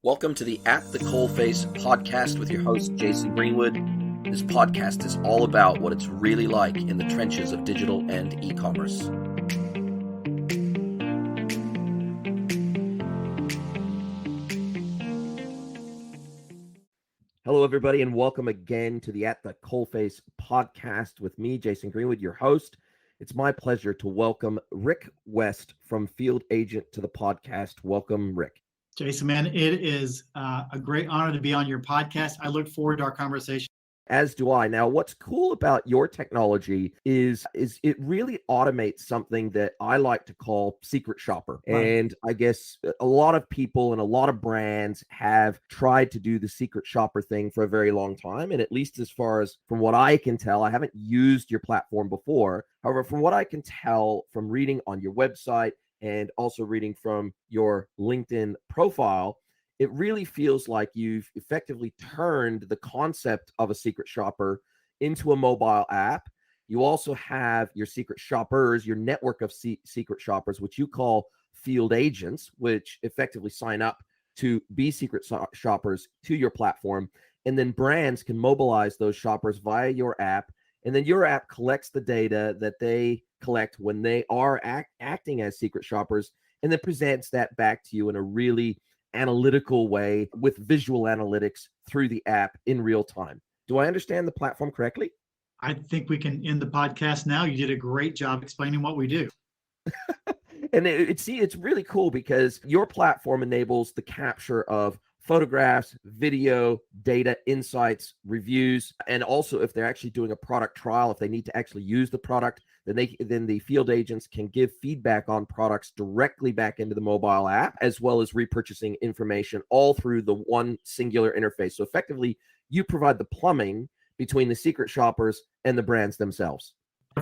Welcome to the At the Coalface podcast with your host, Jason Greenwood. This podcast is all about what it's really like in the trenches of digital and e-commerce. Hello, everybody, and welcome again to the At the Coalface podcast with me, Jason Greenwood, your host. It's my pleasure to welcome Rick West from Field Agent to the podcast. Welcome, Rick. Jason, man, it is a great honor to be on your podcast. I look forward to our conversation. As do I. Now, what's cool about your technology is it really automates something that I like to call secret shopper. Right. And I guess a lot of people and a lot of brands have tried to do the secret shopper thing for a very long time. And at least as far as from what I can tell, I haven't used your platform before. However, from what I can tell from reading on your website and also reading from your LinkedIn profile, it really feels like you've effectively turned the concept of a secret shopper into a mobile app. You also have your secret shoppers, your network of secret shoppers, which you call field agents, which effectively sign up to be secret shoppers to your platform. And then brands can mobilize those shoppers via your app. And then your app collects the data that they collect when they are acting as secret shoppers, and then presents that back to you in a really analytical way with visual analytics through the app in real time. Do I understand the platform correctly? I think we can end the podcast now. You did a great job explaining what we do. And it's really cool because your platform enables the capture of photographs, video, data, insights, reviews, and also if they're actually doing a product trial, if they need to actually use the product, then the field agents can give feedback on products directly back into the mobile app, as well as repurchasing information all through the one singular interface. So effectively, you provide the plumbing between the secret shoppers and the brands themselves.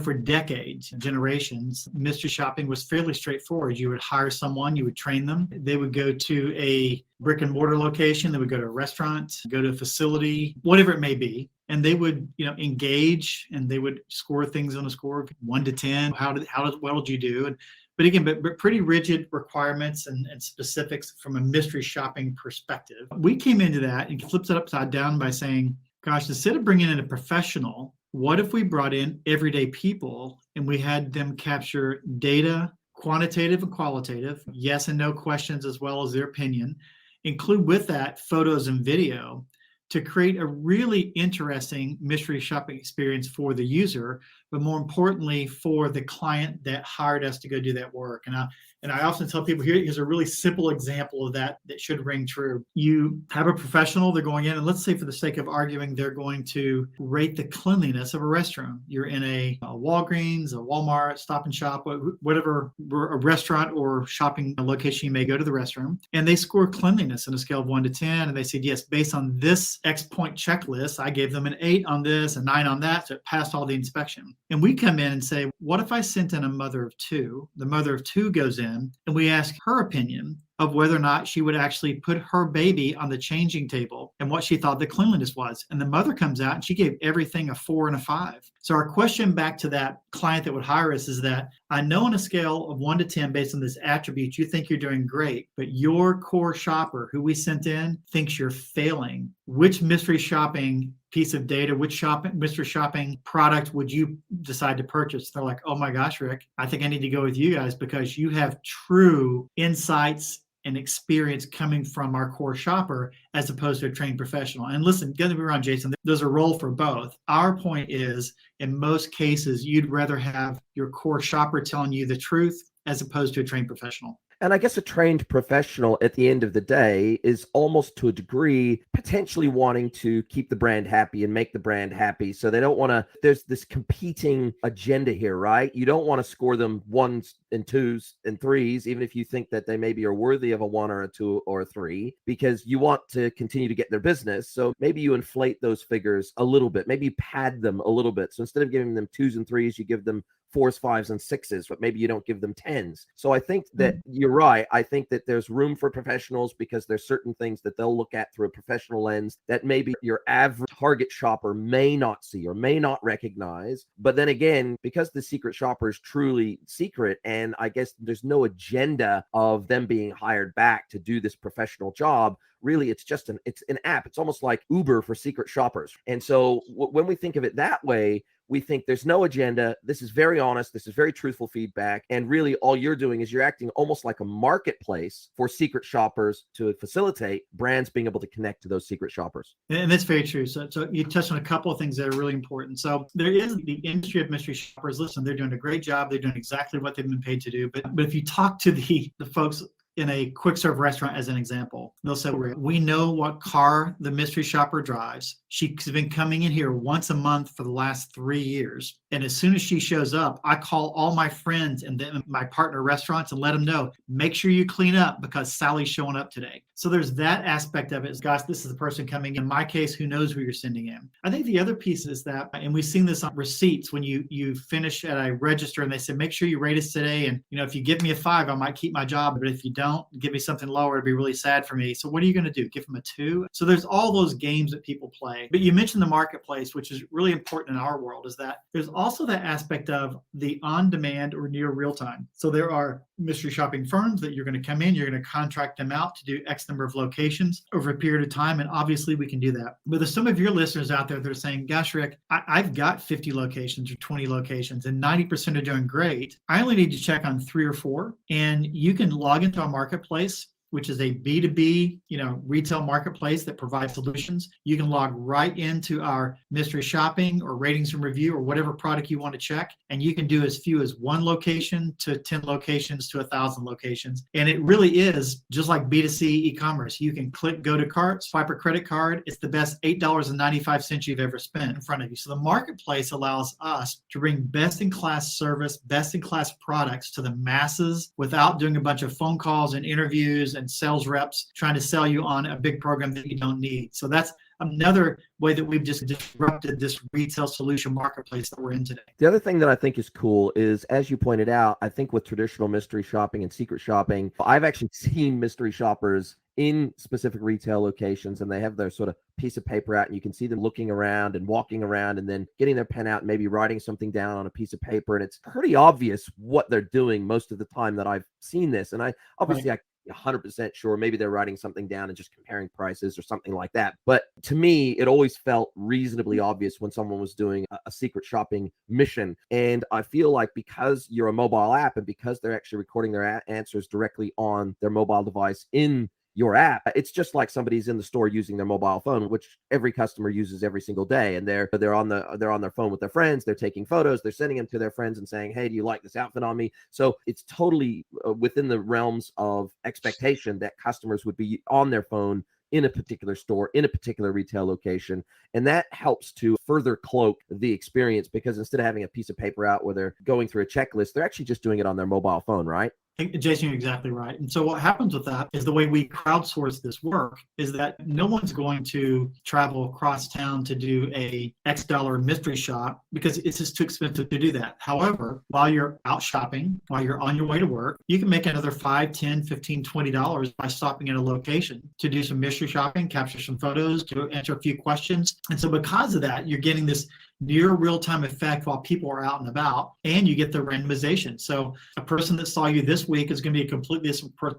For decades, generations, mystery shopping was fairly straightforward. You would hire someone, you would train them. They would go to a brick and mortar location, they would go to a restaurant, go to a facility, whatever it may be. And they would, engage, and they would score things on a score of 1 to 10. How well did you do? But again, but pretty rigid requirements and specifics from a mystery shopping perspective. We came into that and flipped it upside down by saying, gosh, instead of bringing in a professional, what if we brought in everyday people and we had them capture data, quantitative and qualitative, yes and no questions, as well as their opinion, include with that photos and video to create a really interesting mystery shopping experience for the user, but more importantly for the client that hired us to go do that work. And I often tell people, here's a really simple example of that should ring true. You have a professional, they're going in, and let's say for the sake of arguing, they're going to rate the cleanliness of a restroom. You're in a Walgreens, a Walmart, Stop and Shop, whatever, a restaurant or shopping location you may go to the restroom, and they score cleanliness on a scale of 1 to 10, and they said, yes, based on this X point checklist, I gave them an 8 on this, a 9 on that, so it passed all the inspection. And we come in and say, what if I sent in a mother of 2? The mother of 2 goes in, and we ask her opinion of whether or not she would actually put her baby on the changing table and what she thought the cleanliness was. And the mother comes out and she gave everything a 4 and a 5. So our question back to that client that would hire us is that, I know on a scale of 1 to 10, based on this attribute, you think you're doing great, but your core shopper who we sent in thinks you're failing. Which mystery shopping piece of data, which mystery shopping product would you decide to purchase? They're like, oh my gosh, Rick, I think I need to go with you guys because you have true insights and experience coming from our core shopper as opposed to a trained professional. And listen, don't get me wrong, Jason, there's a role for both. Our point is, in most cases, you'd rather have your core shopper telling you the truth as opposed to a trained professional. And I guess a trained professional at the end of the day is almost to a degree potentially wanting to keep the brand happy and make the brand happy. So they don't want to, there's this competing agenda here, right? You don't want to score them 1s and 2s and 3s, even if you think that they maybe are worthy of a 1 or a 2 or a 3, because you want to continue to get their business. So maybe you inflate those figures a little bit, maybe you pad them a little bit. So instead of giving them 2s and 3s, you give them 4s, 5s, and 6s, but maybe you don't give them 10s. So I think that you're right. I think that there's room for professionals because there's certain things that they'll look at through a professional lens that maybe your average target shopper may not see or may not recognize. But then again, because the secret shopper is truly secret and I guess there's no agenda of them being hired back to do this professional job. Really, it's just it's an app. It's almost like Uber for secret shoppers. And so when we think of it that way, we think there's no agenda. This is very honest. This is very truthful feedback. And really, all you're doing is you're acting almost like a marketplace for secret shoppers to facilitate brands being able to connect to those secret shoppers. And that's very true. So you touched on a couple of things that are really important. So there is the industry of mystery shoppers. Listen, they're doing a great job. They're doing exactly what they've been paid to do. But if you talk to the folks in a quick serve restaurant, as an example, they'll say, we know what car the mystery shopper drives. She's been coming in here once a month for the last 3 years. And as soon as she shows up, I call all my friends and my partner restaurants and let them know, make sure you clean up because Sally's showing up today. So there's that aspect of it. Gosh, this is the person coming in. In my case, who knows who you're sending in? I think the other piece is that, and we've seen this on receipts, when you finish at a register and they say, make sure you rate us today. And if you give me a 5, I might keep my job. But if you don't, give me something lower, it'd be really sad for me. So what are you going to do? Give them a 2? So there's all those games that people play. But you mentioned the marketplace, which is really important in our world, is that there's also that aspect of the on-demand or near real-time. So there are mystery shopping firms that you're going to come in, you're going to contract them out to do X number of locations over a period of time. And obviously we can do that. But there's some of your listeners out there that are saying, gosh, Rick, I've got 50 locations or 20 locations and 90% are doing great. I only need to check on 3 or 4. And you can log into our marketplace, which is a B2B, retail marketplace that provides solutions. You can log right into our mystery shopping or ratings and review or whatever product you want to check. And you can do as few as 1 location to 10 locations to 1,000 locations. And it really is just like B2C e-commerce. You can click, go to cart, swipe a credit card. It's the best $8.95 you've ever spent in front of you. So the marketplace allows us to bring best-in-class service, best-in-class products to the masses without doing a bunch of phone calls and interviews and sales reps trying to sell you on a big program that you don't need. So that's another way that we've just disrupted this retail solution marketplace that we're in today. The other thing that I think is cool is, as you pointed out, I think with traditional mystery shopping and secret shopping, I've actually seen mystery shoppers in specific retail locations, and they have their sort of piece of paper out, and you can see them looking around and walking around and then getting their pen out and maybe writing something down on a piece of paper. And it's pretty obvious what they're doing most of the time that I've seen this. And I obviously, right. 100% sure maybe they're writing something down and just comparing prices or something like that. But to me, it always felt reasonably obvious when someone was doing a secret shopping mission. And I feel like because you're a mobile app and because they're actually recording their answers directly on their mobile device in your app, it's just like somebody's in the store using their mobile phone, which every customer uses every single day. And they're on their phone with their friends, they're taking photos, they're sending them to their friends and saying, hey, do you like this outfit on me? So it's totally within the realms of expectation that customers would be on their phone in a particular store, in a particular retail location. And that helps to further cloak the experience, because instead of having a piece of paper out where they're going through a checklist, they're actually just doing it on their mobile phone, right? Jason, you're exactly right. And so what happens with that is the way we crowdsource this work is that no one's going to travel across town to do a X dollar mystery shop because it's just too expensive to do that. However, while you're out shopping, while you're on your way to work, you can make another $5, $10, $15, $20 by stopping at a location to do some mystery shopping, capture some photos, to answer a few questions. And so because of that, you're getting this near real-time effect while people are out and about, and you get the randomization. So a person that saw you this week is going to be a completely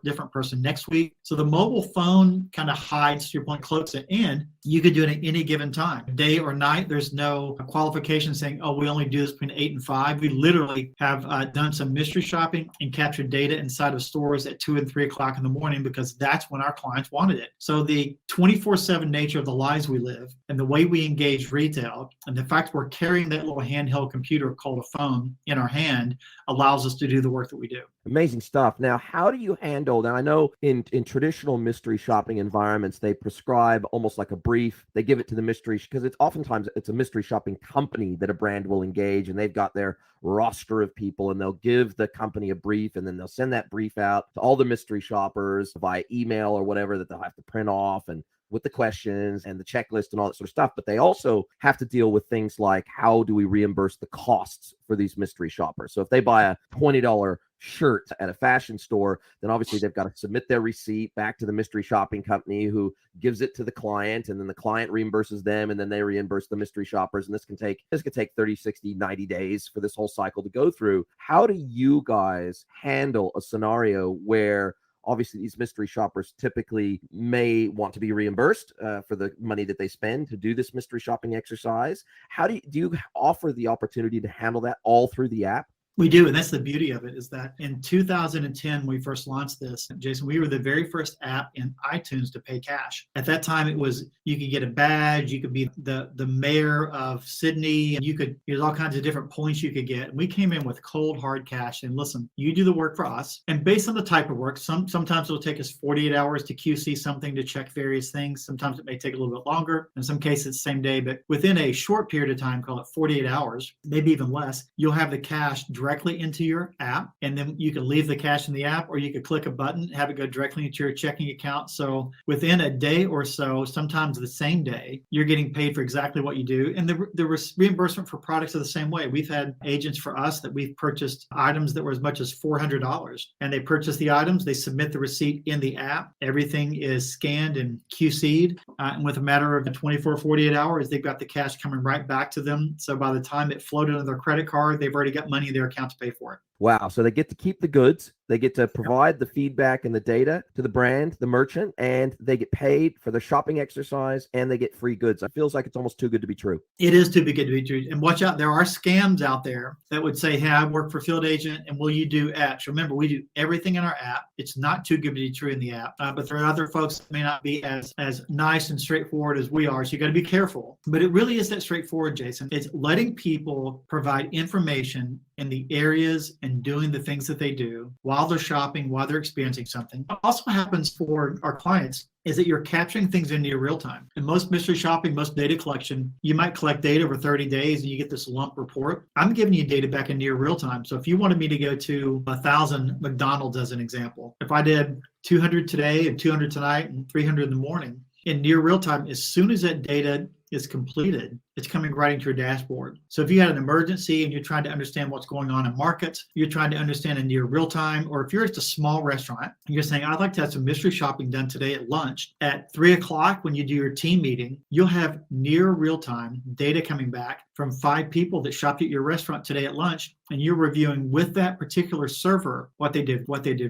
different person next week. So the mobile phone kind of hides, to your point, cloaks it, and you could do it at any given time, day or night. There's no qualification saying, oh, we only do this between 8 and 5. We literally have done some mystery shopping and captured data inside of stores at 2 and 3 o'clock in the morning because that's when our clients wanted it. So the 24/7 nature of the lives we live and the way we engage retail and the fact we're carrying that little handheld computer called a phone in our hand allows us to do the work that we do. Amazing stuff. Now, how do you handle, now I know in traditional mystery shopping environments, they prescribe almost like a brief. They give it to the mystery, because it's oftentimes it's a mystery shopping company that a brand will engage, and they've got their roster of people, and they'll give the company a brief, and then they'll send that brief out to all the mystery shoppers via email or whatever that they'll have to print off, and with the questions and the checklist and all that sort of stuff. But they also have to deal with things like, how do we reimburse the costs for these mystery shoppers? So if they buy a $20 shirt at a fashion store, then obviously they've got to submit their receipt back to the mystery shopping company who gives it to the client, and then the client reimburses them, and then they reimburse the mystery shoppers. And this could take 30, 60, 90 days for this whole cycle to go through. How do you guys handle a scenario where obviously these mystery shoppers typically may want to be reimbursed for the money that they spend to do this mystery shopping exercise? How do you offer the opportunity to handle that all through the app? We do, and that's the beauty of it, is that in 2010, when we first launched this, Jason, we were the very first app in iTunes to pay cash. At that time, it was, you could get a badge, you could be the mayor of Sydney, and there's all kinds of different points you could get. And we came in with cold, hard cash and listen, you do the work for us. And based on the type of work, sometimes it'll take us 48 hours to QC something, to check various things. Sometimes it may take a little bit longer. In some cases, same day, but within a short period of time, call it 48 hours, maybe even less, you'll have the cash directly into your app, and then you can leave the cash in the app, or you could click a button, have it go directly into your checking account. So within a day or so, sometimes the same day, you're getting paid for exactly what you do. And the reimbursement for products are the same way. We've had agents for us that we've purchased items that were as much as $400, and they purchase the items, they submit the receipt in the app, everything is scanned and QC'd, and with a matter of 24, 48 hours, they've got the cash coming right back to them. So by the time it floated on their credit card, they've already got money in their account to pay for it. Wow. So they get to keep the goods, they get to provide the feedback and the data to the brand, the merchant, and they get paid for their shopping exercise, and they get free goods. It feels like it's almost too good to be true. It is too good to be true. And watch out, there are scams out there that would say, hey, I work for Field Agent, and will you do X? Remember, we do everything in our app. It's not too good to be true in the app, but there are other folks that may not be as nice and straightforward as we are. So you got to be careful. But it really is that straightforward, Jason. It's letting people provide information in the areas and doing the things that they do while they're shopping, while they're experiencing something. What also happens for our clients is that you're capturing things in near real time. In most mystery shopping, most data collection, you might collect data over 30 days and you get this lump report. I'm giving you data back in near real time. So if you wanted me to go to 1,000 McDonald's as an example, if I did 200 today and 200 tonight and 300 in the morning, in near real time, as soon as that data is completed, it's coming right into your dashboard. So if you had an emergency and you're trying to understand what's going on in markets, you're trying to understand in near real time, or if you're just a small restaurant and you're saying, I'd like to have some mystery shopping done today at lunch, at 3 o'clock when you do your team meeting, you'll have near real time data coming back from 5 people that shopped at your restaurant today at lunch, and you're reviewing with that particular server what they did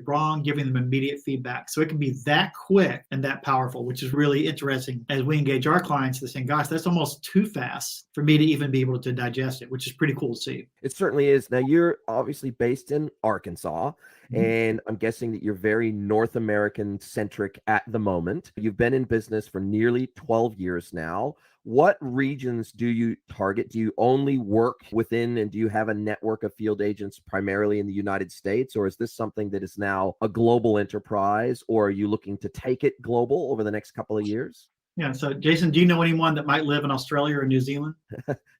wrong, giving them immediate feedback. So it can be that quick and that powerful, which is really interesting as we engage our clients. They're saying, gosh, that's almost too fast for me to even be able to digest it, which is pretty cool to see. It certainly is. Now, you're obviously based in Arkansas, and I'm guessing that you're very North American centric at the moment. You've been in business for nearly 12 years now. What regions do you target? Do you only work within, and do you have a network of field agents primarily in the United States, or is this something that is now a global enterprise, or are you looking to take it global over the next couple of years? Yeah. So, Jason, do you know anyone that might live in Australia or New Zealand?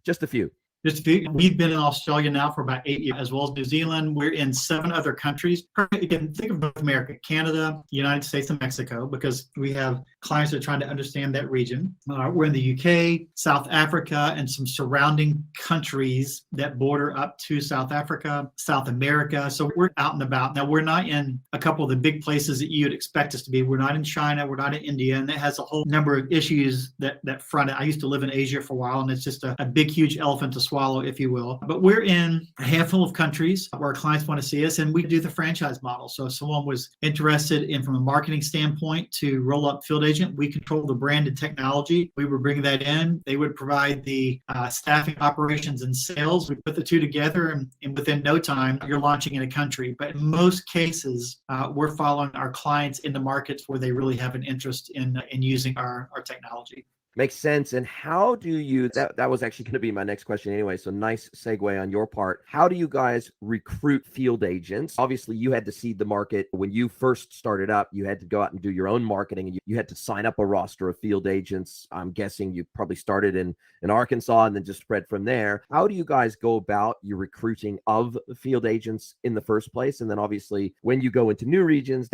Just a few. Just a few. We've been in Australia now for about 8 years, as well as New Zealand. We're in 7 other countries. Again, think of North America, Canada, United States, and Mexico, because we have clients that are trying to understand that region. We're in the UK, South Africa, and some surrounding countries that border up to South Africa, South America. So we're out and about. Now, we're not in a couple of the big places that you'd expect us to be. We're not in China. We're not in India. And that has a whole number of issues that front it. I used to live in Asia for a while, and it's just a big, huge elephant to swallow, if you will. But we're in a handful of countries where our clients want to see us, and we do the franchise model. So if someone was interested in, from a marketing standpoint, to roll up Field Agent, we control the brand and technology. We would bring that in. They would provide the staffing, operations, and sales. We put the two together, and within no time, you're launching in a country. But in most cases, we're following our clients into markets where they really have an interest in using our technology. Makes sense. And how do you, that was actually going to be my next question anyway. So nice segue on your part. How do you guys recruit field agents? Obviously, you had to seed the market. When you first started up, you had to go out and do your own marketing, and you had to sign up a roster of field agents. I'm guessing you probably started in Arkansas and then just spread from there. How do you guys go about your recruiting of field agents in the first place? And then obviously, when you go into new regions,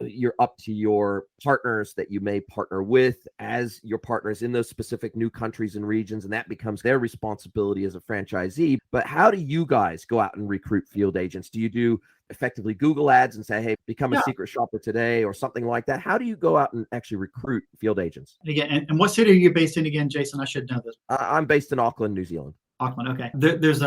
you're up to your partners that you may partner with as your partners in those specific new countries and regions, and that becomes their responsibility as a franchisee. But how do you guys go out and recruit field agents? Do you do effectively Google ads and say, hey, become a Yeah. secret shopper today or something like that? How do you go out and actually recruit field agents? And again, and what city are you based in again, Jason? I should know this. I'm based in Auckland, New Zealand. Auckland. Okay.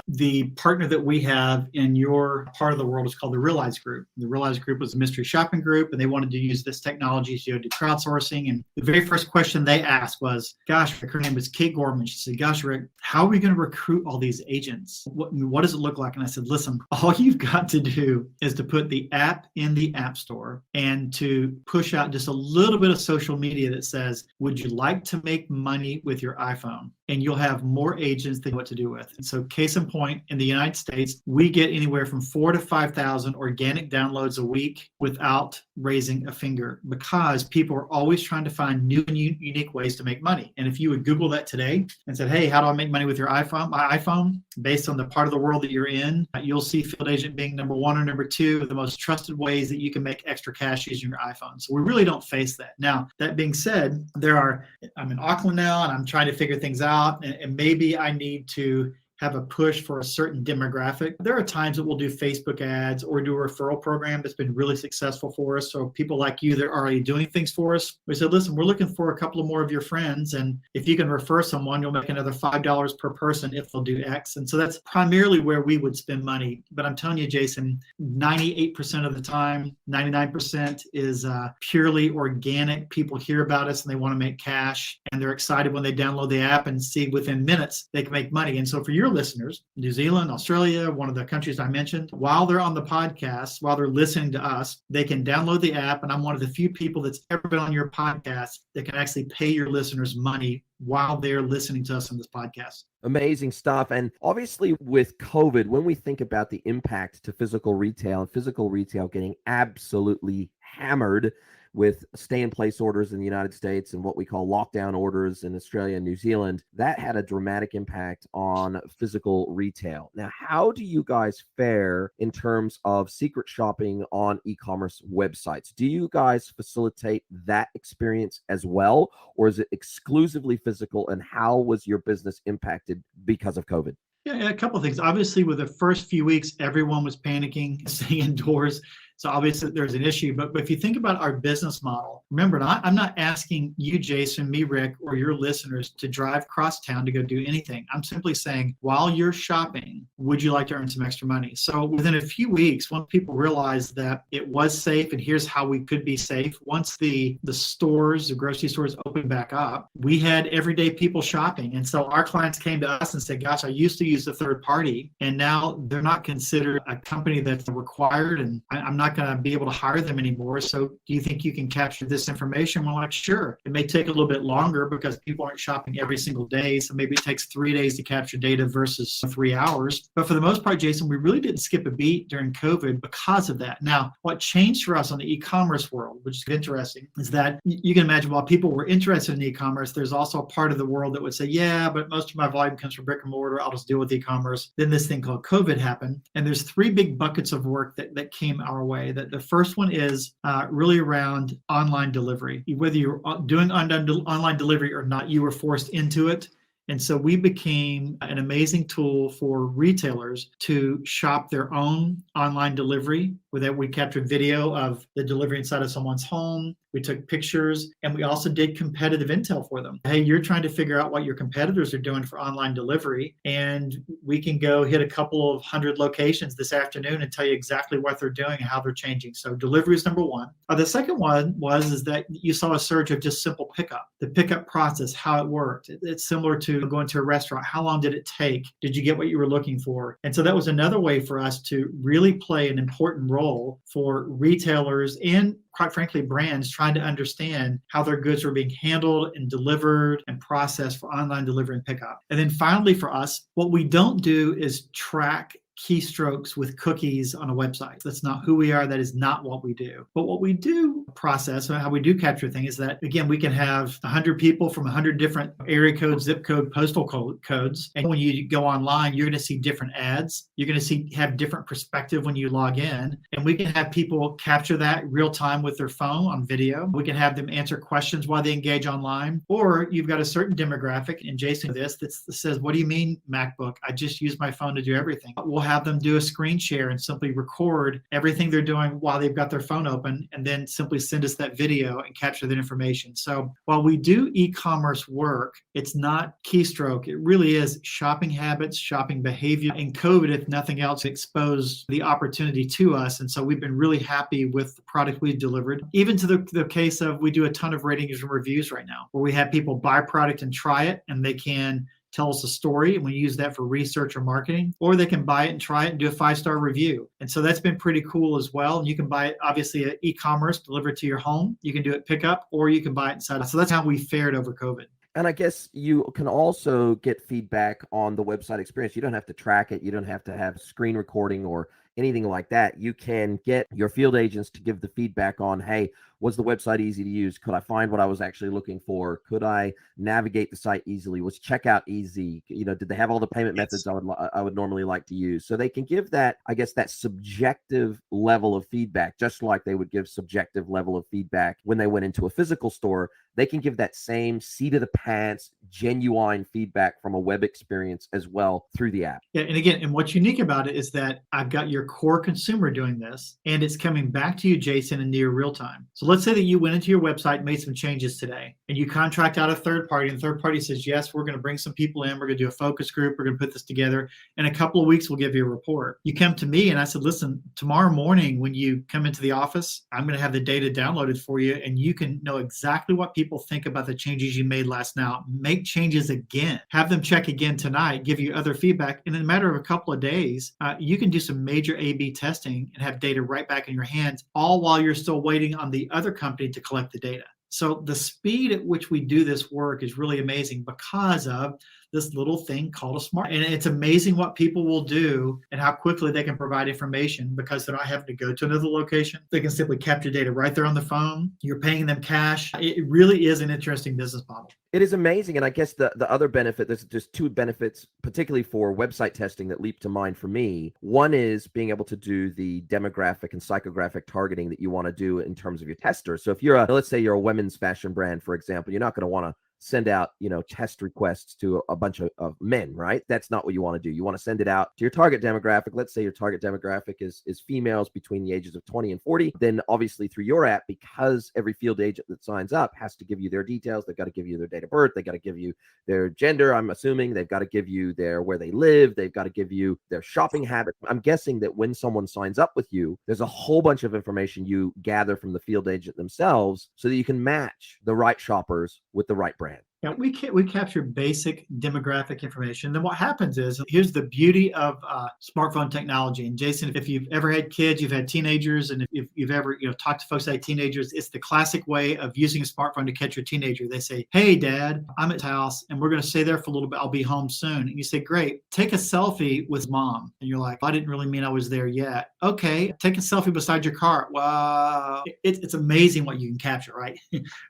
The partner that we have in your part of the world is called the Realize Group. The Realize Group was a mystery shopping group, and they wanted to use this technology to do crowdsourcing. And the very first question they asked was, gosh, Rick, her name was Kate Gorman. She said, gosh, Rick, how are we going to recruit all these agents? What does it look like? And I said, listen, all you've got to do is to put the app in the App Store and to push out just a little bit of social media that says, would you like to make money with your iPhone? And you'll have more agents than what to do with. And so case in point, in the United States, we get anywhere from 4,000 to 5,000 organic downloads a week without raising a finger, because people are always trying to find new and unique ways to make money. And if you would Google that today and said, hey, how do I make money with your iPhone? My iPhone, based on the part of the world that you're in, you'll see field agent being number one or number two of the most trusted ways that you can make extra cash using your iPhone. So we really don't face that. Now, that being said, I'm in Auckland now and I'm trying to figure things out. And maybe I need to have a push for a certain demographic. There are times that we'll do Facebook ads or do a referral program that's been really successful for us. So people like you that are already doing things for us, we said, listen, we're looking for a couple of more of your friends. And if you can refer someone, you'll make another $5 per person if they'll do X. And so that's primarily where we would spend money. But I'm telling you, Jason, 98% of the time, 99% is purely organic. People hear about us and they want to make cash. And they're excited when they download the app and see within minutes they can make money. And so for your listeners, New Zealand, Australia, one of the countries I mentioned, while they're on the podcast, while they're listening to us, they can download the app. And I'm one of the few people that's ever been on your podcast that can actually pay your listeners money while they're listening to us on this podcast. Amazing stuff. And obviously with COVID, when we think about the impact to physical retail and physical retail getting absolutely hammered with stay-in-place orders in the United States and what we call lockdown orders in Australia and New Zealand, that had a dramatic impact on physical retail. Now, how do you guys fare in terms of secret shopping on e-commerce websites? Do you guys facilitate that experience as well, or is it exclusively physical? And how was your business impacted because of COVID? Yeah, a couple of things. Obviously, with the first few weeks, everyone was panicking, staying indoors. So obviously there's an issue, but if you think about our business model, remember, I'm not asking you, Jason, me, Rick, or your listeners to drive cross town to go do anything. I'm simply saying, while you're shopping, would you like to earn some extra money? So within a few weeks, when people realized that it was safe and here's how we could be safe, once the stores, the grocery stores opened back up, we had everyday people shopping. And so our clients came to us and said, gosh, I used to use a third party, and now they're not considered a company that's required, and I'm not going to be able to hire them anymore. So do you think you can capture this information? We're like, sure. It may take a little bit longer because people aren't shopping every single day. So maybe it takes 3 days to capture data versus 3 hours. But for the most part, Jason, we really didn't skip a beat during COVID because of that. Now, what changed for us on the e-commerce world, which is interesting, is that you can imagine while people were interested in e-commerce, there's also a part of the world that would say, yeah, but most of my volume comes from brick and mortar. I'll just deal with e-commerce. Then this thing called COVID happened. And there's 3 big buckets of work that came our way. That the first one is really around online delivery. Whether you're doing online delivery or not, you were forced into it. And so we became an amazing tool for retailers to shop their own online delivery, where that we captured video of the delivery inside of someone's home. We took pictures, and we also did competitive intel for them. Hey, you're trying to figure out what your competitors are doing for online delivery, and we can go hit a couple of 100 locations this afternoon and tell you exactly what they're doing and how they're changing. So delivery is number one. The second one is that you saw a surge of just simple pickup. The pickup process, how it worked. It's similar to going to a restaurant. How long did it take? Did you get what you were looking for? And so that was another way for us to really play an important role for retailers and, quite frankly, brands trying to understand how their goods are being handled and delivered and processed for online delivery and pickup. And then finally for us, what we don't do is track keystrokes with cookies on a website. That's not who we are. That is not what we do. But what we do process, and how we do capture things, is that, again, we can have 100 people from 100 different area codes, zip code, postal codes. And when you go online, you're going to see different ads. You're going to have different perspective when you log in. And we can have people capture that real time with their phone on video. We can have them answer questions while they engage online. Or you've got a certain demographic, and Jason, that says, what do you mean MacBook? I just use my phone to do everything. We'll have them do a screen share and simply record everything they're doing while they've got their phone open, and then simply send us that video and capture that information. So while we do e-commerce work, it's not keystroke. It really is shopping habits, shopping behavior. And COVID, if nothing else, exposed the opportunity to us. And so we've been really happy with the product we've delivered, even to the case of we do a ton of ratings and reviews right now, where we have people buy product and try it, and they can tell us a story, and we use that for research or marketing, or they can buy it and try it and do a 5-star review. And so that's been pretty cool as well. And you can buy it obviously at e-commerce, delivered to your home. You can do it pickup, or you can buy it inside. So that's how we fared over COVID. And I guess you can also get feedback on the website experience. You don't have to track it. You don't have to have screen recording or anything like that. You can get your field agents to give the feedback on, hey, was the website easy to use? Could I find what I was actually looking for? Could I navigate the site easily? Was checkout easy? Did they have all the payment methods I would normally like to use? So they can give that, I guess, that subjective level of feedback, just like they would give subjective level of feedback when they went into a physical store. They can give that same seat of the pants, genuine feedback from a web experience as well through the app. Yeah, and again, and what's unique about it is that I've got your core consumer doing this, and it's coming back to you, Jason, in near real time. So let's say that you went into your website, made some changes today, and you contract out a third party, and the third party says, yes, we're going to bring some people in, we're going to do a focus group, we're going to put this together. In a couple of weeks, we'll give you a report. You come to me and I said, listen, tomorrow morning when you come into the office, I'm going to have the data downloaded for you, and you can know exactly what people think about the changes you made last night. Make changes again, have them check again tonight, give you other feedback. And in a matter of a couple of days, you can do some major A/B testing and have data right back in your hands, all while you're still waiting on the other company to collect the data. So the speed at which we do this work is really amazing because of this little thing called a smart. And it's amazing what people will do and how quickly they can provide information because they're not having to go to another location. They can simply capture data right there on the phone. You're paying them cash. It really is an interesting business model. It is amazing. And I guess the other benefit, there's just two benefits, particularly for website testing, that leap to mind for me. One is being able to do the demographic and psychographic targeting that you want to do in terms of your testers. So if let's say you're a women's fashion brand, for example, you're not going to want to send out, test requests to a bunch of men, right? That's not what you want to do. You want to send it out to your target demographic. Let's say your target demographic is females between the ages of 20 and 40. Then obviously through your app, because every field agent that signs up has to give you their details. They've got to give you their date of birth. They got to give you their gender. I'm assuming they've got to give you where they live. They've got to give you their shopping habits. I'm guessing that when someone signs up with you, there's a whole bunch of information you gather from the field agent themselves so that you can match the right shoppers with the right brand. Yeah, we capture basic demographic information. Then what happens is, here's the beauty of smartphone technology. And Jason, if you've ever had kids, you've had teenagers, and if you've ever talked to folks that have teenagers, it's the classic way of using a smartphone to catch your teenager. They say, hey, Dad, I'm at house, and we're going to stay there for a little bit. I'll be home soon. And you say, great, take a selfie with Mom. And you're like, I didn't really mean I was there yet. Okay, take a selfie beside your car. Wow, it's amazing what you can capture, right?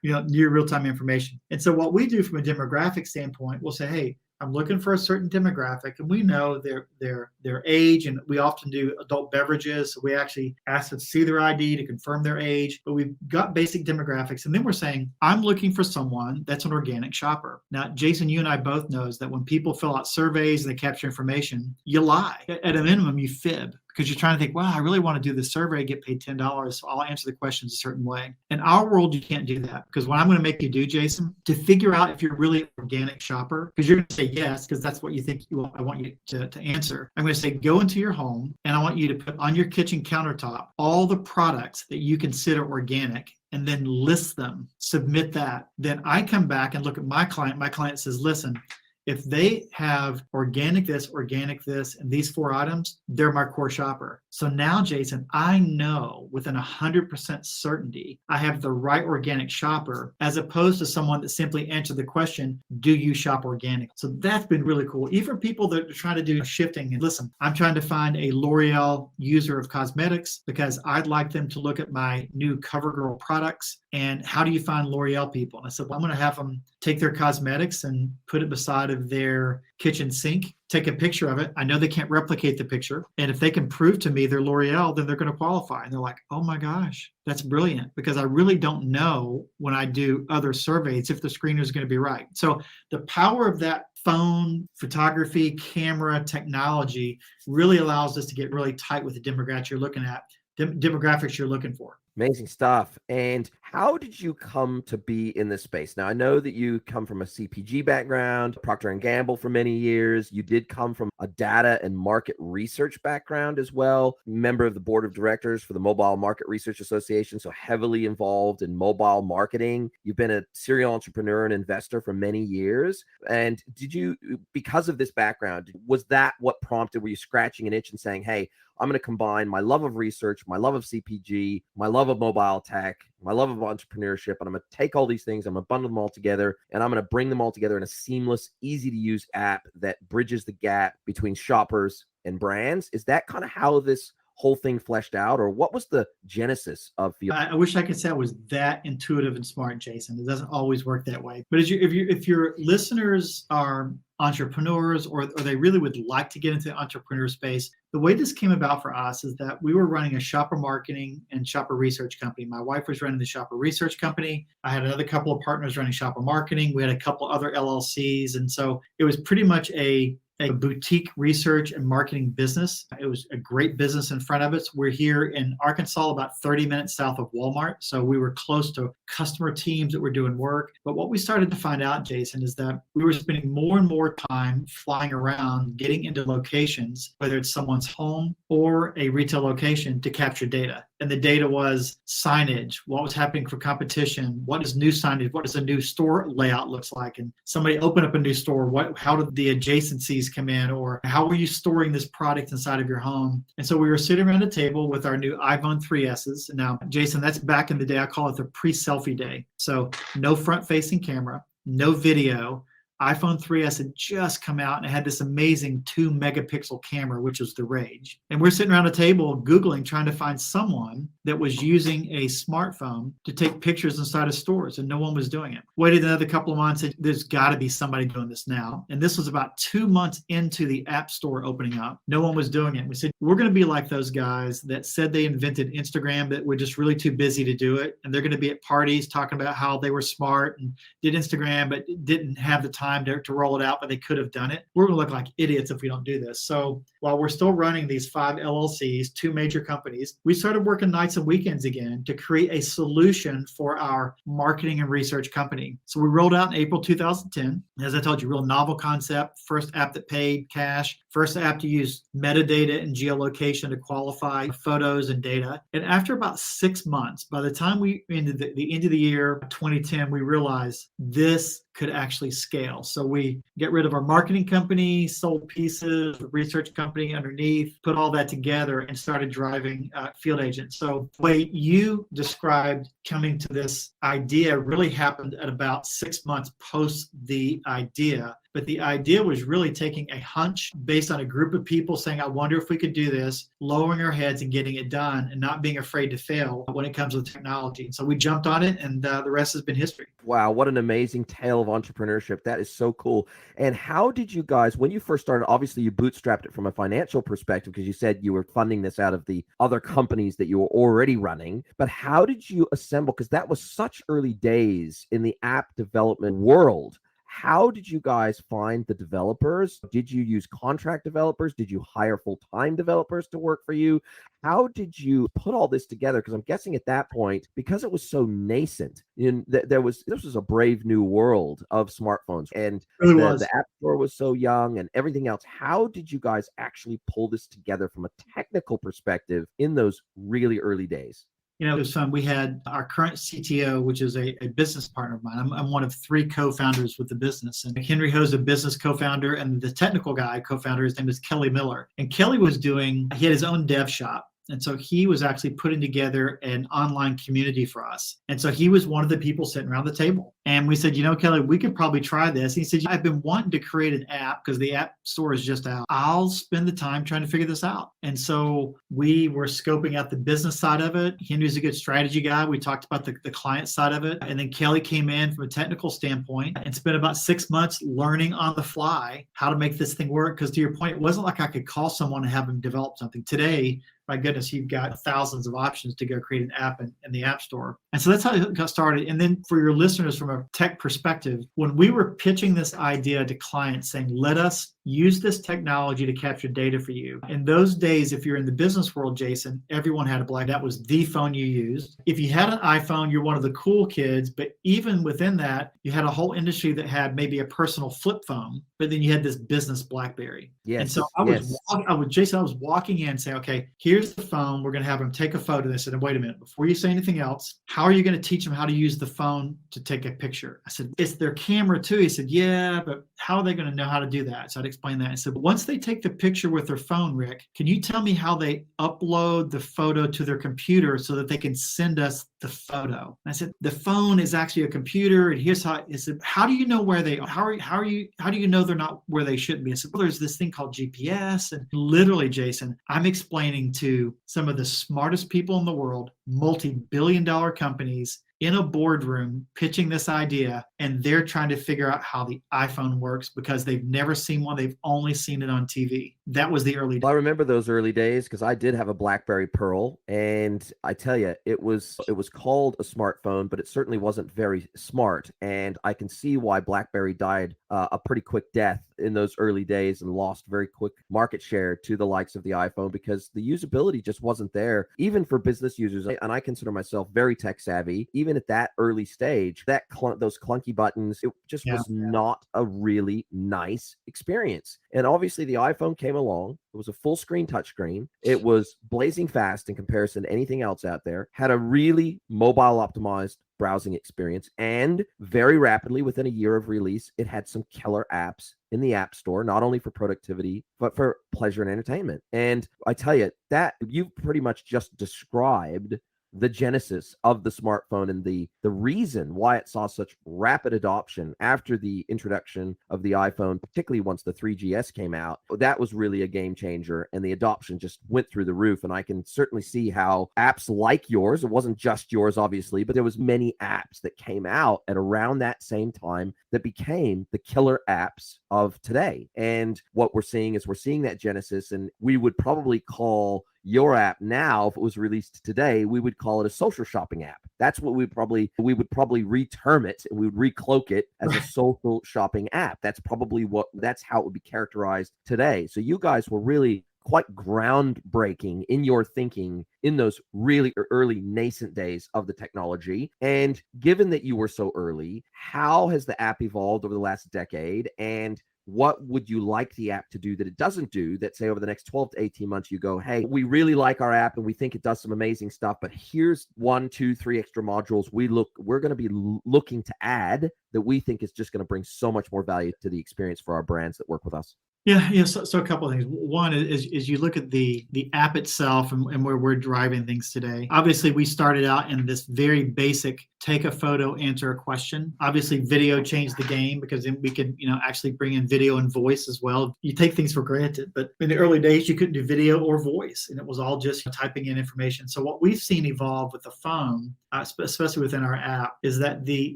Near real-time information. And so what we do from a demographic standpoint, we'll say, hey, I'm looking for a certain demographic, and we know their age, and we often do adult beverages. So we actually ask them to see their ID to confirm their age, but we've got basic demographics. And then we're saying, I'm looking for someone that's an organic shopper. Now, Jason, you and I both knows that when people fill out surveys and they capture information, you lie. At a minimum, you fib, because you're trying to think, wow, I really want to do this survey, get paid $10, so I'll answer the questions a certain way. In our world, you can't do that, because what I'm going to make you do, Jason, to figure out if you're really an organic shopper, because you're going to say yes, because that's what you think I want you to answer. I'm going to say, go into your home, and I want you to put on your kitchen countertop all the products that you consider organic, and then list them, submit that. Then I come back and look at my client says, listen, if they have organic this, and these 4 items, they're my core shopper. So now, Jason, I know within 100% certainty I have the right organic shopper, as opposed to someone that simply answered the question, do you shop organic? So that's been really cool. Even people that are trying to do shifting, and listen, I'm trying to find a L'Oreal user of cosmetics because I'd like them to look at my new CoverGirl products And how do you find L'Oreal people? And I said, well, I'm going to have them take their cosmetics and put it beside of their kitchen sink, take a picture of it. I know they can't replicate the picture. And if they can prove to me they're L'Oreal, then they're going to qualify. And they're like, oh my gosh, that's brilliant. Because I really don't know when I do other surveys if the screener is going to be right. So the power of that phone, photography, camera, technology really allows us to get really tight with the demographics you're looking at, demographics you're looking for. Amazing stuff. And how did you come to be in this space? Now, I know that you come from a CPG background, Procter & Gamble for many years. You did come from a data and market research background as well, member of the board of directors for the Mobile Market Research Association, so heavily involved in mobile marketing. You've been a serial entrepreneur and investor for many years. And did you, because of this background, was that what prompted, were you scratching an itch and saying, hey, I'm going to combine my love of research, my love of CPG, my love of mobile tech, my love of entrepreneurship, and I'm going to take all these things, I'm going to bundle them all together, and I'm going to bring them all together in a seamless, easy to use app that bridges the gap between shoppers and brands? Is that kind of how this whole thing fleshed out, or what was the genesis of Field? I wish I could say I was that intuitive and smart, Jason. It doesn't always work that way. But if your listeners are entrepreneurs or they really would like to get into the entrepreneur space, the way this came about for us is that we were running a shopper marketing and shopper research company. My wife was running the shopper research company. I had another couple of partners running shopper marketing. We had a couple other LLCs. And so it was pretty much a boutique research and marketing business. It was a great business in front of us. We're here in Arkansas, about 30 minutes south of Walmart. So we were close to customer teams that were doing work. But what we started to find out, Jason, is that we were spending more and more time flying around, getting into locations, whether it's someone's home or a retail location, to capture data. And the data was signage, what was happening for competition, what is new signage, what does a new store layout looks like, and somebody open up a new store, how did the adjacencies come in, or how were you storing this product inside of your home? And so we were sitting around a table with our new iPhone 3Ss. And now, Jason, that's back in the day, I call it the pre-selfie day. So no front-facing camera, no video. iPhone 3S had just come out and it had this amazing 2 megapixel camera, which was the rage. And we're sitting around a table Googling, trying to find someone that was using a smartphone to take pictures inside of stores, and no one was doing it. Waited another couple of months, said, there's got to be somebody doing this now. And this was about 2 months into the App Store opening up. No one was doing it. We said, we're going to be like those guys that said they invented Instagram, but were just really too busy to do it. And they're going to be at parties talking about how they were smart and did Instagram, but didn't have the time to roll it out, but they could have done it. We're going to look like idiots if we don't do this. So while we're still running these 5 LLCs, 2 major companies, we started working nights and weekends again to create a solution for our marketing and research company. So we rolled out in April 2010. As I told you, real novel concept, first app that paid cash, first app to use metadata and geolocation to qualify photos and data. And after about 6 months, by the time we ended the end of the year 2010, we realized this could actually scale. So we get rid of our marketing company, sold pieces, the research company underneath, put all that together and started driving Field Agent. So the way you described coming to this idea really happened at about 6 months post the idea. But the idea was really taking a hunch based on a group of people saying, I wonder if we could do this, lowering our heads and getting it done and not being afraid to fail when it comes to technology. So we jumped on it, and the rest has been history. Wow, what an amazing tale of entrepreneurship. That is so cool. And how did you guys, when you first started, obviously you bootstrapped it from a financial perspective because you said you were funding this out of the other companies that you were already running. But how did you assemble, because that was such early days in the app development world. How did you guys find the developers? Did you use contract developers? Did you hire full-time developers to work for you? How did you put all this together? Because I'm guessing at that point, because it was so nascent, this was a brave new world of smartphones, and the App Store was so young and everything else. How did you guys actually pull this together from a technical perspective in those really early days? You know, it was fun. We had our current CTO, which is a business partner of mine. I'm one of 3 co-founders with the business. And Henry Ho's a business co-founder, and the technical guy, co-founder, his name is Kelly Miller. And Kelly he had his own dev shop. And so he was actually putting together an online community for us. And so he was one of the people sitting around the table. And we said, Kelly, we could probably try this. He said, I've been wanting to create an app because the app store is just out. I'll spend the time trying to figure this out. And so we were scoping out the business side of it. Henry's a good strategy guy. We talked about the client side of it. And then Kelly came in from a technical standpoint and spent about 6 months learning on the fly how to make this thing work. Because to your point, it wasn't like I could call someone and have them develop something. Today, my goodness, you've got thousands of options to go create an app in the App Store. And so that's how it got started. And then for your listeners from a tech perspective, when we were pitching this idea to clients saying, let us use this technology to capture data for you. In those days, if you're in the business world, Jason, everyone had a black. That was the phone you used. If you had an iPhone, you're one of the cool kids. But even within that, you had a whole industry that had maybe a personal flip phone, but then you had this business BlackBerry. Yes. And so I was walking in and saying, okay, here's the phone. We're going to have them take a photo. And I said, wait a minute, before you say anything else, how are you going to teach them how to use the phone to take a picture? I said, it's their camera too. He said, yeah, but how are they going to know how to do that? So I'd explain that. I said, once they take the picture with their phone, Rick, can you tell me how they upload the photo to their computer so that they can send us the photo? And I said, the phone is actually a computer. And here's how. I said, how do you know where they are? How do you know they're not where they should be? I said, well, there's this thing called GPS. And literally, Jason, I'm explaining to some of the smartest people in the world, multi-billion-dollar companies, in a boardroom pitching this idea, and they're trying to figure out how the iPhone works because they've never seen one. They've only seen it on TV. That was the early days. Well, I remember those early days because I did have a BlackBerry Pearl, and I tell you, it was called a smartphone, but it certainly wasn't very smart. And I can see why BlackBerry died a pretty quick death in those early days and lost very quick market share to the likes of the iPhone because the usability just wasn't there, even for business users. And I consider myself very tech savvy. Even at that early stage, those clunky buttons, it just was not a really nice experience. And obviously the iPhone came along. It was a full screen touchscreen. It was blazing fast in comparison to anything else out there, had a really mobile optimized browsing experience, and very rapidly within a year of release, it had some killer apps in the App Store, not only for productivity, but for pleasure and entertainment. And I tell you, that you've pretty much just described the genesis of the smartphone and the reason why it saw such rapid adoption after the introduction of the iPhone, particularly once the 3GS came out. That was really a game changer, and the adoption just went through the roof. And I can certainly see how apps like yours, it wasn't just yours, obviously, but there was many apps that came out at around that same time that became the killer apps of today. And what we're seeing is that genesis, and we would probably call your app now, if it was released today, we would call it a social shopping app. That's what we would probably reterm it, and we would recloak it as a social shopping app. That's how it would be characterized today. So you guys were really quite groundbreaking in your thinking in those really early nascent days of the technology. And given that you were so early, how has the app evolved over the last decade? And what would you like the app to do that it doesn't do, that say over the next 12 to 18 months, you go, hey, we really like our app and we think it does some amazing stuff, but here's 1, 2, 3 extra modules we're going to be looking to add that we think is just going to bring so much more value to the experience for our brands that work with us? Yeah. So a couple of things. One is you look at the app itself and where we're driving things today. Obviously, we started out in this very basic take a photo, answer a question. Obviously, video changed the game because then we could actually bring in video and voice as well. You take things for granted, but in the early days, you couldn't do video or voice, and it was all just typing in information. So what we've seen evolve with the phone, especially within our app, is that the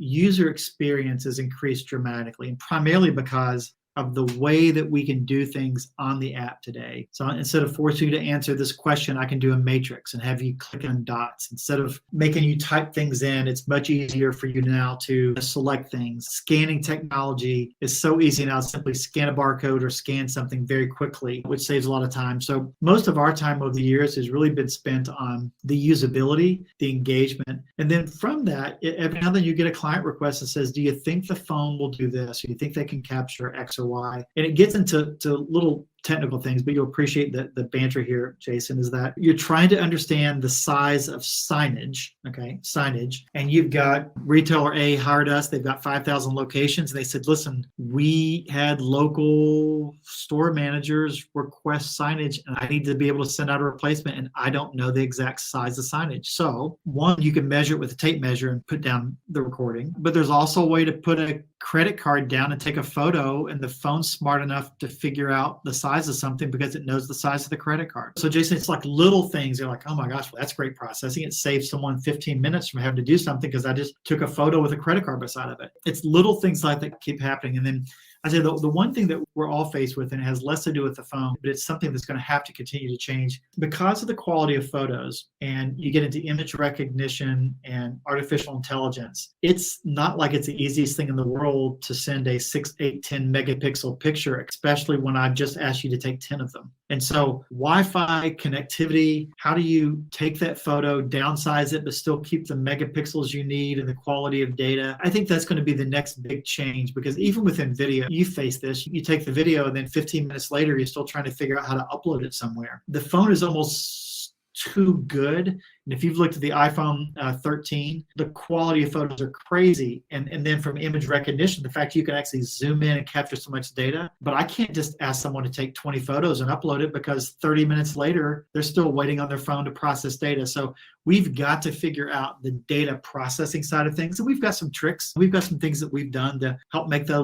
user experience has increased dramatically, and primarily because of the way that we can do things on the app today. So instead of forcing you to answer this question, I can do a matrix and have you click on dots. Instead of making you type things in, it's much easier for you now to select things. Scanning technology is so easy now. Simply scan a barcode or scan something very quickly, which saves a lot of time. So most of our time over the years has really been spent on the usability, the engagement. And then from that, every now and then you get a client request that says, do you think the phone will do this? Or do you think they can capture X or Y? And it gets into little technical things, but you'll appreciate the banter here, Jason, is that you're trying to understand the size of signage, okay, signage, and you've got retailer A hired us, they've got 5,000 locations, and they said, listen, we had local store managers request signage, and I need to be able to send out a replacement, and I don't know the exact size of signage. So one, you can measure it with a tape measure and put down the recording, but there's also a way to put a credit card down and take a photo, and the phone's smart enough to figure out the size of something because it knows the size of the credit card. So Jason, it's like little things. You're like, oh my gosh, well, that's great processing. It saves someone 15 minutes from having to do something because I just took a photo with a credit card beside of it. It's little things like that keep happening. And then I say the one thing that we're all faced with, and it has less to do with the phone, but it's something that's going to have to continue to change because of the quality of photos, and you get into image recognition and artificial intelligence. It's not like it's the easiest thing in the world to send a 6, 8, 10 megapixel picture, especially when I've just asked you to take 10 of them. And so Wi-Fi connectivity, how do you take that photo, downsize it, but still keep the megapixels you need and the quality of data? I think that's going to be the next big change, because even within video, you face this. You take the video and then 15 minutes later, you're still trying to figure out how to upload it somewhere. The phone is almost too good. And if you've looked at the iPhone 13, the quality of photos are crazy. And then from image recognition, the fact you can actually zoom in and capture so much data. But I can't just ask someone to take 20 photos and upload it, because 30 minutes later, they're still waiting on their phone to process data. So we've got to figure out the data processing side of things. And we've got some tricks. We've got some things that we've done to help make that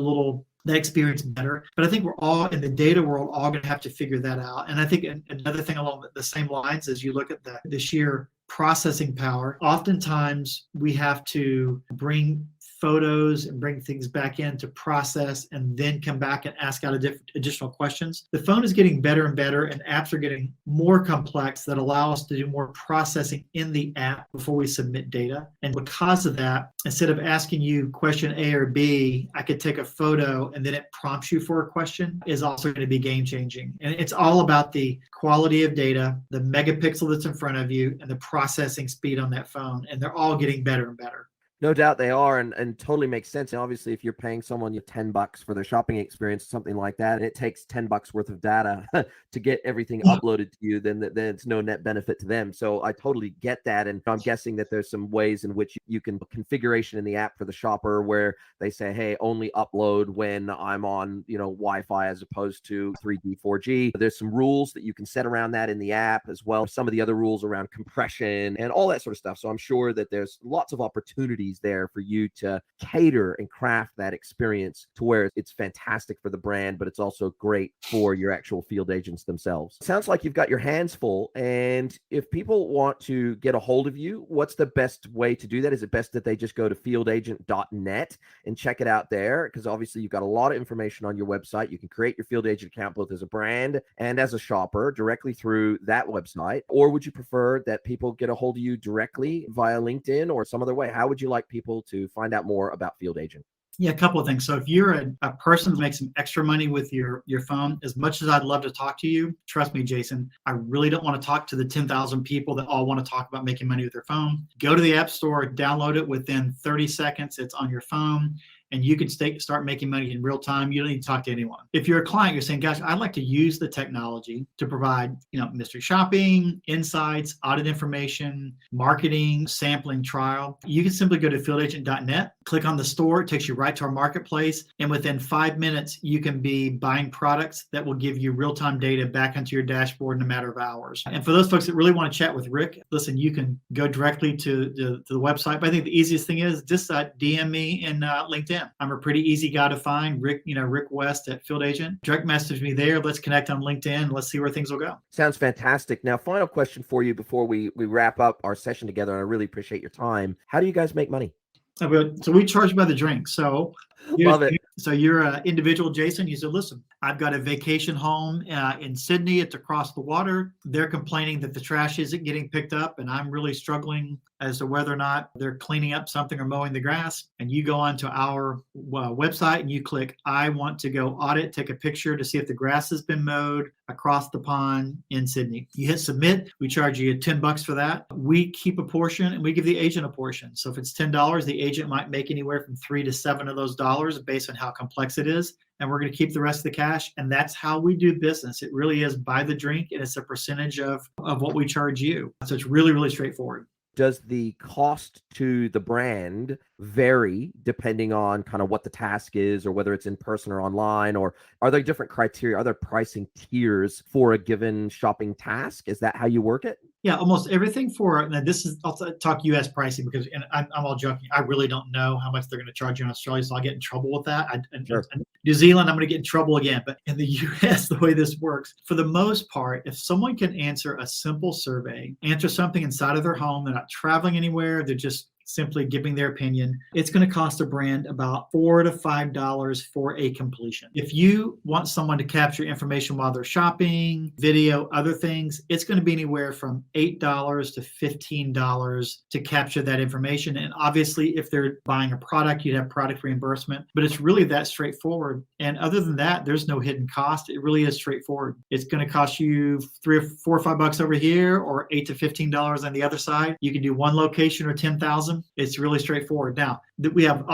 experience better. But I think we're all in the data world, all going to have to figure that out. And I think another thing along the same lines, as you look at the sheer processing power, oftentimes we have to bring photos and bring things back in to process and then come back and ask out additional questions. The phone is getting better and better, and apps are getting more complex that allow us to do more processing in the app before we submit data. And because of that, instead of asking you question A or B, I could take a photo and then it prompts you for a question, is also going to be game changing. And it's all about the quality of data, the megapixel that's in front of you, and the processing speed on that phone. And they're all getting better and better. No doubt they are, and totally makes sense. And obviously, if you're paying someone $10 for their shopping experience, something like that, and it takes $10 worth of data to get everything uploaded to you, then it's no net benefit to them. So I totally get that. And I'm guessing that there's some ways in which you can configuration in the app for the shopper where they say, hey, only upload when I'm on, Wi-Fi as opposed to 3G, 4G. There's some rules that you can set around that in the app, as well as some of the other rules around compression and all that sort of stuff. So I'm sure that there's lots of opportunities there for you to cater and craft that experience to where it's fantastic for the brand, but it's also great for your actual field agents themselves. Sounds like you've got your hands full. And if people want to get a hold of you, what's the best way to do that? Is it best that they just go to fieldagent.net and check it out there? Because obviously you've got a lot of information on your website. You can create your field agent account both as a brand and as a shopper directly through that website. Or would you prefer that people get a hold of you directly via LinkedIn or some other way? How would you like people to find out more about Field Agent? Yeah, a couple of things. So if you're a person that makes some extra money with your phone, as much as I'd love to talk to you, trust me, Jason, I really don't want to talk to the 10,000 people that all want to talk about making money with their phone. Go to the App Store, download it within 30 seconds. It's on your phone, and you can start making money in real time. You don't need to talk to anyone. If you're a client, you're saying, gosh, I'd like to use the technology to provide, mystery shopping, insights, audit information, marketing, sampling, trial. You can simply go to fieldagent.net, click on the store. It takes you right to our marketplace. And within 5 minutes, you can be buying products that will give you real-time data back into your dashboard in a matter of hours. And for those folks that really want to chat with Rick, listen, you can go directly to the website. But I think the easiest thing is just DM me in LinkedIn. I'm a pretty easy guy to find. Rick West at Field Agent. Direct message me there. Let's connect on LinkedIn. Let's see where things will go. Sounds fantastic. Now, final question for you before we wrap up our session together, and I really appreciate your time. How do you guys make money? So we charge by the drink. So love it. So you're an individual, Jason. You said, listen, I've got a vacation home in Sydney. It's across the water. They're complaining that the trash isn't getting picked up, and I'm really struggling as to whether or not they're cleaning up something or mowing the grass. And you go onto our website and you click, I want to go audit, take a picture to see if the grass has been mowed across the pond in Sydney. You hit submit. We charge you $10 for that. We keep a portion and we give the agent a portion. So if it's $10, the agent might make anywhere from $3 to $7 of those dollars dollars based on how complex it is. And we're going to keep the rest of the cash. And that's how we do business. It really is by the drink, and it's a percentage of what we charge you. So it's really, really straightforward. Does the cost to the brand vary depending on kind of what the task is, or whether it's in person or online, or are there different criteria? Are there pricing tiers for a given shopping task? Is that how you work it? Yeah, almost everything for, now this is, I'll talk US pricing because, and I'm all joking, I really don't know how much they're going to charge you in Australia, so I'll get in trouble with that. Sure. New Zealand, I'm going to get in trouble again. But in the US, the way this works, for the most part, if someone can answer a simple survey, answer something inside of their home, they're not traveling anywhere, they're just simply giving their opinion, it's going to cost a brand about $4 to $5 for a completion. If you want someone to capture information while they're shopping, video, other things, it's going to be anywhere from $8 to $15 to capture that information. And obviously, if they're buying a product, you'd have product reimbursement, but it's really that straightforward. And other than that, there's no hidden cost. It really is straightforward. It's going to cost you $3 or $4 or $5 over here, or $8 to $15 on the other side. You can do one location or 10,000. It's really straightforward. Now, we have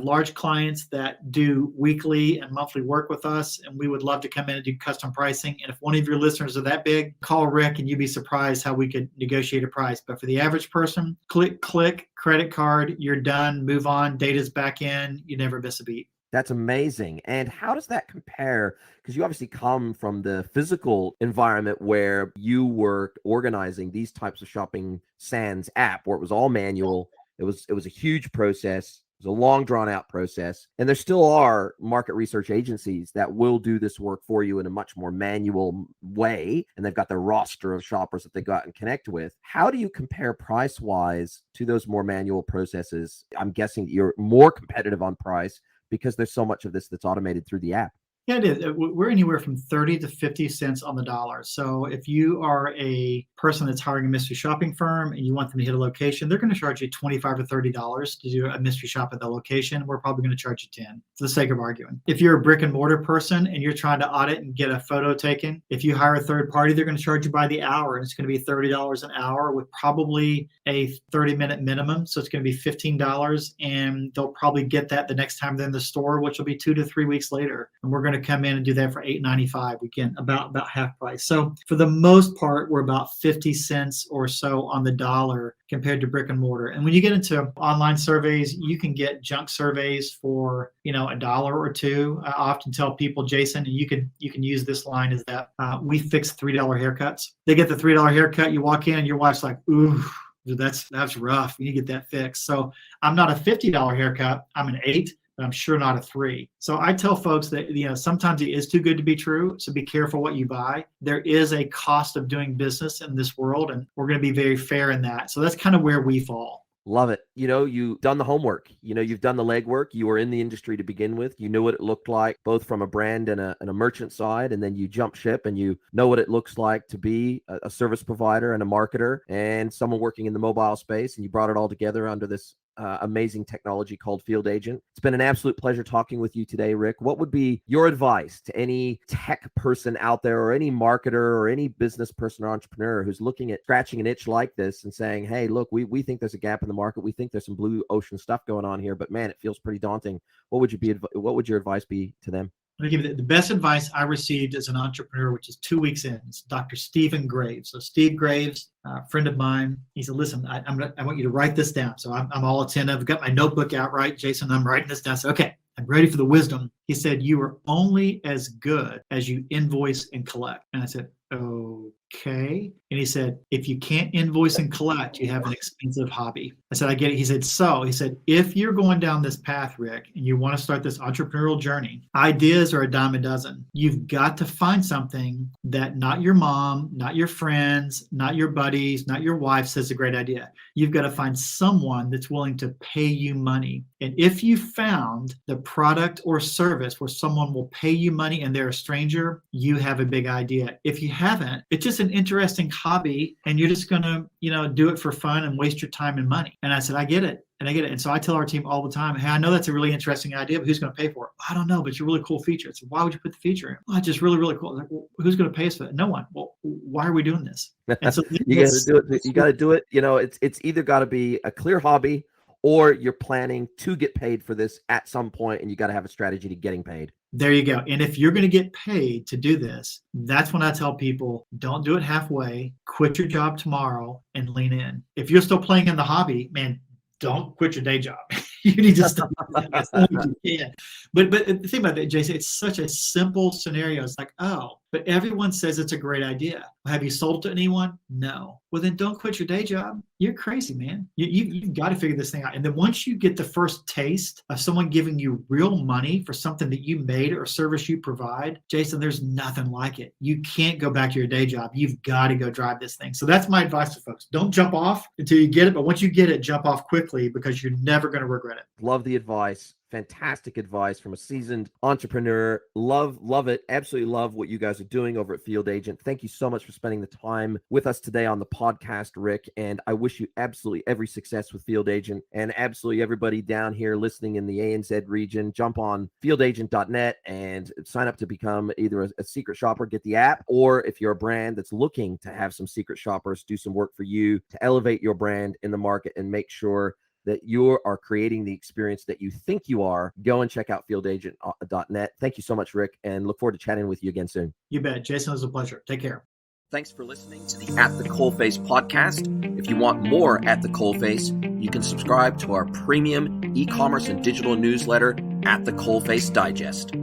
large clients that do weekly and monthly work with us, and we would love to come in and do custom pricing. And if one of your listeners are that big, call Rick and you'd be surprised how we could negotiate a price. But for the average person, click, credit card, you're done, move on, data's back in, you never miss a beat. That's amazing. And how does that compare? Because you obviously come from the physical environment where you were organizing these types of shopping sans app, where it was all manual. It was a huge process. It was a long, drawn out process. And there still are market research agencies that will do this work for you in a much more manual way. And they've got their roster of shoppers that they go out and connect with. How do you compare price wise to those more manual processes? I'm guessing you're more competitive on price because there's so much of this that's automated through the app. Yeah, it is. We're anywhere from 30 to 50 cents on the dollar. So if you are a person that's hiring a mystery shopping firm and you want them to hit a location, they're going to charge you $25 to $30 to do a mystery shop at the location. We're probably going to charge you 10 for the sake of arguing. If you're a brick and mortar person and you're trying to audit and get a photo taken, if you hire a third party, they're going to charge you by the hour, and it's going to be $30 an hour with probably a 30-minute minimum. So it's going to be $15, and they'll probably get that the next time they're in the store, which will be 2 to 3 weeks later. And we're going to come in and do that for $8.95. We can about half price. So for the most part, we're about 50 cents or so on the dollar compared to brick and mortar. And when you get into online surveys, you can get junk surveys for $1 or $2. I often tell people, Jason, and you can use this line, is that we fix $3 haircuts. They get the $3 haircut. You walk in and your wife's like, ooh, that's rough. You need to get that fixed. So I'm not a $50 haircut. I'm an 8. But I'm sure not a 3. So I tell folks that, sometimes it is too good to be true. So be careful what you buy. There is a cost of doing business in this world, and we're going to be very fair in that. So that's kind of where we fall. Love it. You've done the homework, you've done the legwork. You were in the industry to begin with. You knew what it looked like, both from a brand and a merchant side. And then you jump ship and you know what it looks like to be a service provider and a marketer and someone working in the mobile space. And you brought it all together under this amazing technology called Field Agent. It's been an absolute pleasure talking with you today, Rick. What would be your advice to any tech person out there, or any marketer, or any business person or entrepreneur who's looking at scratching an itch like this and saying, hey, look, we think there's a gap in the market. We think there's some blue ocean stuff going on here, but man, it feels pretty daunting. What would your advice be to them? I'm going to give you the best advice I received as an entrepreneur, which is 2 weeks in. It's Dr. Stephen Graves. So Steve Graves, a friend of mine, he said, listen, I want you to write this down. So I'm all attentive. I've got my notebook out, right, Jason? I'm writing this down. So, okay, I'm ready for the wisdom. He said, you are only as good as you invoice and collect. And I said, okay. And he said, if you can't invoice and collect, you have an expensive hobby. I said, I get it. He said, if you're going down this path, Rick, and you want to start this entrepreneurial journey, ideas are a dime a dozen. You've got to find something that not your mom, not your friends, not your buddies, not your wife says is a great idea. You've got to find someone that's willing to pay you money. And if you found the product or service where someone will pay you money and they're a stranger, you have a big idea. If you haven't, it's just an interesting hobby and you're just going to, do it for fun and waste your time and money. And I said, I get it. And so I tell our team all the time, hey, I know that's a really interesting idea, but who's going to pay for it? I don't know, but it's a really cool feature. So why would you put the feature in? Oh, it's just really, really cool. Like, well, who's going to pay us for it? No one. Well, why are we doing this? And so you got to do it. You got to do it. It's either got to be a clear hobby or you're planning to get paid for this at some point and you got to have a strategy to getting paid. There you go. And if you're going to get paid to do this, that's when I tell people, don't do it halfway, quit your job tomorrow and lean in. If you're still playing in the hobby, man, don't quit your day job. You need to stop as long as you can. But the thing about that, Jason, it's such a simple scenario. It's like, oh, but everyone says it's a great idea. Have you sold to anyone? No. Well, then don't quit your day job. You're crazy, man. You've got to figure this thing out. And then once you get the first taste of someone giving you real money for something that you made or service you provide, Jason, there's nothing like it. You can't go back to your day job. You've got to go drive this thing. So that's my advice to folks. Don't jump off until you get it. But once you get it, jump off quickly because you're never going to regret it. Love the advice. Fantastic advice from a seasoned entrepreneur. Love it. Absolutely love what you guys are doing over at Field Agent. Thank you so much for spending the time with us today on the podcast, Rick. And I wish you absolutely every success with Field Agent, and absolutely everybody down here listening in the ANZ region. Jump on fieldagent.net and sign up to become either a secret shopper, get the app, or if you're a brand that's looking to have some secret shoppers do some work for you to elevate your brand in the market and make sure that you are creating the experience that you think you are, go and check out fieldagent.net. Thank you so much, Rick, and look forward to chatting with you again soon. You bet. Jason, it was a pleasure. Take care. Thanks for listening to the At the Coalface podcast. If you want more At the Coalface, you can subscribe to our premium e-commerce and digital newsletter, At the Coalface Digest.